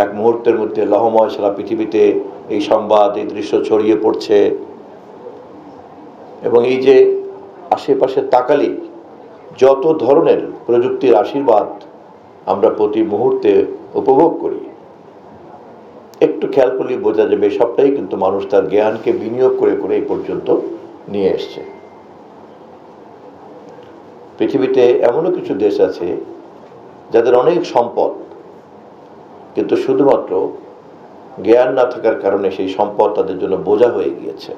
এক মুহূর্তের মধ্যে লহময় সারা পৃথিবীতে এই সংবাদ, এই দৃশ্য ছড়িয়ে পড়ছে। এবং এই যে আশেপাশে তাকালি যত ধরনের প্রযুক্তির আশীর্বাদ আমরা প্রতি মুহূর্তে উপভোগ করি, একটু খেয়াল করলে বোঝা যাবে সবটাই কিন্তু মানুষ তার জ্ঞানকে বিনিয়োগ করে করে এই পর্যন্ত নিয়ে এসছে। পৃথিবীতে এমনও কিছু দেশ আছে যাদের অনেক সম্পদ, কিন্তু শুধুমাত্র জ্ঞান না থাকার কারণে সেই সম্পদ তাদের জন্য বোঝা হয়ে গিয়েছে।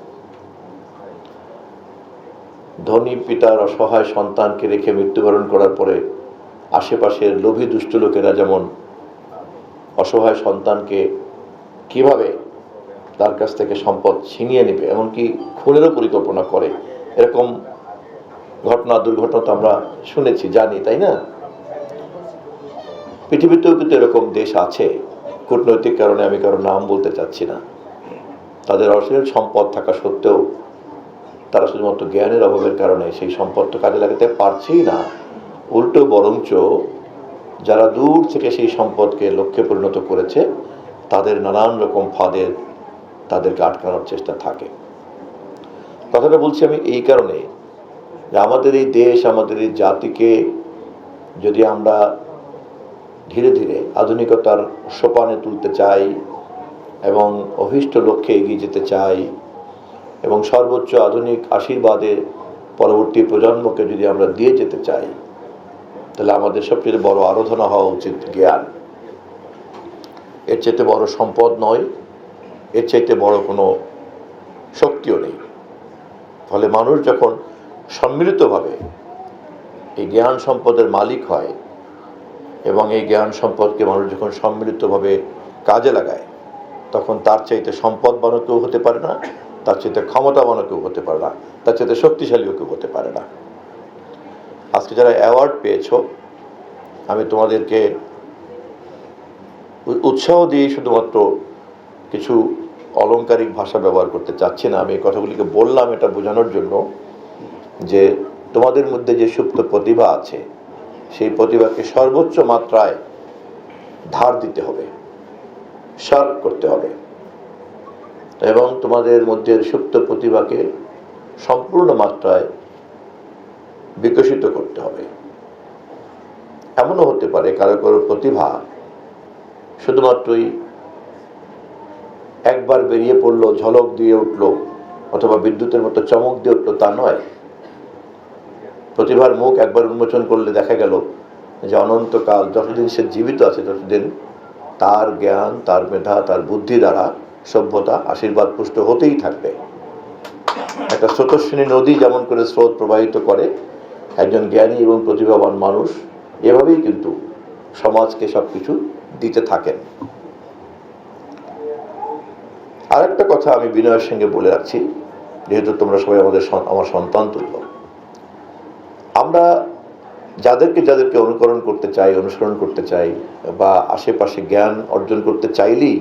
ধনী পিতার অসহায় সন্তানকে রেখে মৃত্যুবরণ করার পরে আশেপাশের লোভী দুষ্ট লোকেরা যেমন অসহায় সন্তানকে কিভাবে তার কাছ থেকে সম্পদ ছিনিয়ে নেবে, এমনকি খুনেরও পরিকল্পনা করে, এরকম ঘটনা দুর্ঘটনা তো আমরা শুনেছি, জানি, তাই না? পৃথিবীতেও কিন্তু এরকম দেশ আছে, কূটনৈতিক কারণে আমি কারো নাম বলতে চাচ্ছি না। তাদের অসীম সম্পদ থাকা সত্ত্বেও তারা শুধুমাত্র জ্ঞানের অভাবের কারণে সেই সম্পদ তো কাজে লাগাতে পারছেই না, উল্টো বরঞ্চ যারা দূর থেকে সেই সম্পদকে লক্ষ্যে পরিণত করেছে তাদের নানান রকম ফাঁদে তাদেরকে আটকানোর চেষ্টা থাকে। কথাটা বলছি আমি এই কারণে যে আমাদের এই দেশ, আমাদের এই জাতিকে যদি আমরা ধীরে ধীরে আধুনিকতার সোপানে তুলতে চাই এবং অভীষ্ট লক্ষ্যে এগিয়ে যেতে চাই এবং সর্বোচ্চ আধুনিক আশীর্বাদে পরবর্তী প্রজন্মকে যদি আমরা দিয়ে যেতে চাই, তাহলে আমাদের সবচেয়ে বড় আরাধনা হওয়া উচিত জ্ঞান। এর চাইতে বড় সম্পদ নয়, এর চাইতে বড় কোনো শক্তিও নেই। ফলে মানুষ যখন সম্মিলিতভাবে এই জ্ঞান সম্পদের মালিক হয় এবং এই জ্ঞান সম্পদকে মানুষ যখন সম্মিলিতভাবে কাজে লাগায়, তখন তার চাইতে সম্পদবান কেউ হতে পারে না, তার চাইতে ক্ষমতাবান কেউ হতে পারে না, তার চাইতে শক্তিশালীও কেউ হতে পারে না। আজকে যারা অ্যাওয়ার্ড পেয়েছো, আমি তোমাদেরকে উৎসাহ দিয়ে শুধুমাত্র কিছু অলংকারিক ভাষা ব্যবহার করতে চাচ্ছি না। আমি এই কথাগুলিকে বললাম এটা বোঝানোর জন্য যে তোমাদের মধ্যে যে সুপ্ত প্রতিভা আছে, সেই প্রতিভাকে সর্বোচ্চ মাত্রায় ধার দিতে হবে, শার্প করতে হবে এবং তোমাদের মধ্যে সুপ্ত প্রতিভাকে সম্পূর্ণ মাত্রায় বিকশিত করতে হবে। এমনও হতে পারে কারো কারো প্রতিভা শুধুমাত্রই একবার বেরিয়ে পড়লো, ঝলক দিয়ে উঠলো অথবা বিদ্যুতের মতো চমক দিয়ে উঠলো, তা নয়। প্রতিভার মুখ একবার উন্মোচন করলে দেখা গেল যে অনন্তকাল যতদিন সে জীবিত আছে ততদিন তার জ্ঞান, তার মেধা, তার বুদ্ধি দ্বারা সভ্যতা আশীর্বাদ পুষ্ট হতেই থাকবে। একটা স্রোতস্বিনী নদী যেমন করে স্রোত প্রবাহিত করে, একজন জ্ঞানী এবং প্রতিভাবান মানুষ এভাবেই কিন্তু সমাজকে সবকিছু দিতে থাকেন। আরেকটা কথা আমি বিনয়ের সঙ্গে বলে রাখছি, যেহেতু তোমরা সবাই আমার সন্তান তুল্য। আমরা যাদেরকে অনুকরণ করতে চাই, অনুসরণ করতে চাই বা আশেপাশে জ্ঞান অর্জন করতে চাইলেই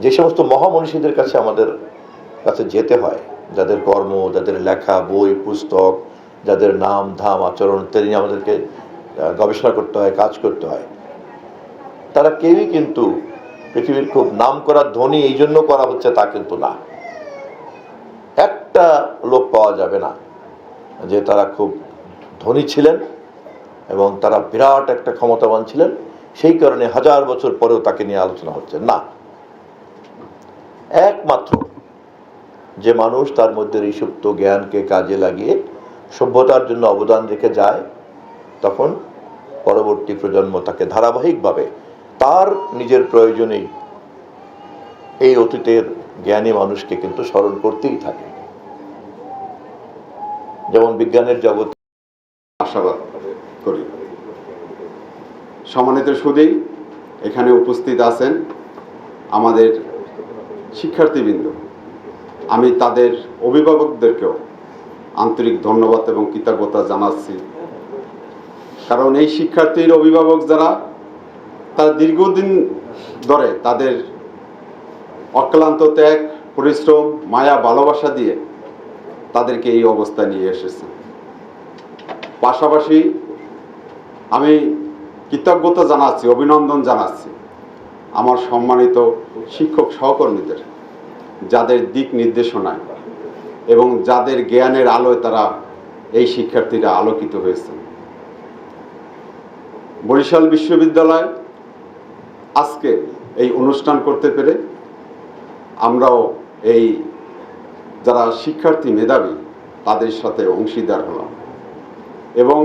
যে সমস্ত মহামনীষীদের কাছে আমাদের কাছে যেতে হয়, যাদের কর্ম, যাদের লেখা বই পুস্তক, যাদের নাম ধাম আচরণ ইত্যাদি আমাদেরকে গবেষণা করতে হয়, কাজ করতে হয়, তারা কেউই কিন্তু পৃথিবীর খুব নাম করা ধনী এই জন্য করা হচ্ছে তা কিন্তু না। একটা লোক পাওয়া যাবে না যে তারা খুব ধনী ছিলেন এবং তারা বিরাট একটা ক্ষমতাবান ছিলেন, সেই কারণে 1000 বছর পরেও তাকে নিয়ে আলোচনা হচ্ছে না। একমাত্র যে মানুষ তার মধ্যে এই সুপ্ত জ্ঞানকে কাজে লাগিয়ে সভ্যতার জন্য অবদান রেখে যায়, তখন পরবর্তী প্রজন্ম তাকে ধারাবাহিকভাবে তার নিজের প্রয়োজনেই এই অতীতের জ্ঞানী মানুষকে কিন্তু স্মরণ করতেই থাকে। যেমন বিজ্ঞানের জগৎ আশাবাদ করি। সম্মানিত সুধী, এখানে উপস্থিত আছেন আমাদের শিক্ষার্থীবৃন্দ। আমি তাদের অভিভাবকদেরকেও আন্তরিক ধন্যবাদ এবং কৃতজ্ঞতা জানাচ্ছি, কারণ এই শিক্ষার্থীর অভিভাবক যারা, তারা দীর্ঘদিন ধরে তাদের অক্লান্ত ত্যাগ, পরিশ্রম, মায়া, ভালোবাসা দিয়ে তাদেরকে এই অবস্থায় নিয়ে এসেছে। পাশাপাশি আমি কৃতজ্ঞতা জানাচ্ছি, অভিনন্দন জানাচ্ছি আমার সম্মানিত শিক্ষক সহকর্মীদের, যাদের দিক নির্দেশনায় এবং যাদের জ্ঞানের আলোয় তারা এই শিক্ষার্থীরা আলোকিত হয়েছেন। বরিশাল বিশ্ববিদ্যালয় আজকে এই অনুষ্ঠান করতে পেরে আমরাও এই যারা শিক্ষার্থী মেধাবী তাদের সাথে অংশীদার হলাম এবং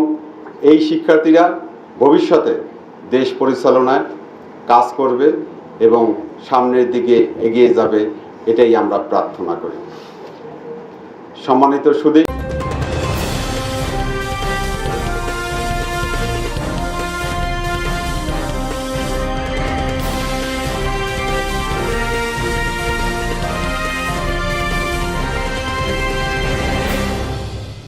এই শিক্ষার্থীরা ভবিষ্যতে দেশ পরিচালনায় কাজ করবে এবং সামনের দিকে এগিয়ে যাবে, এটাই আমরা প্রার্থনা করি। সম্মানিত সুধী।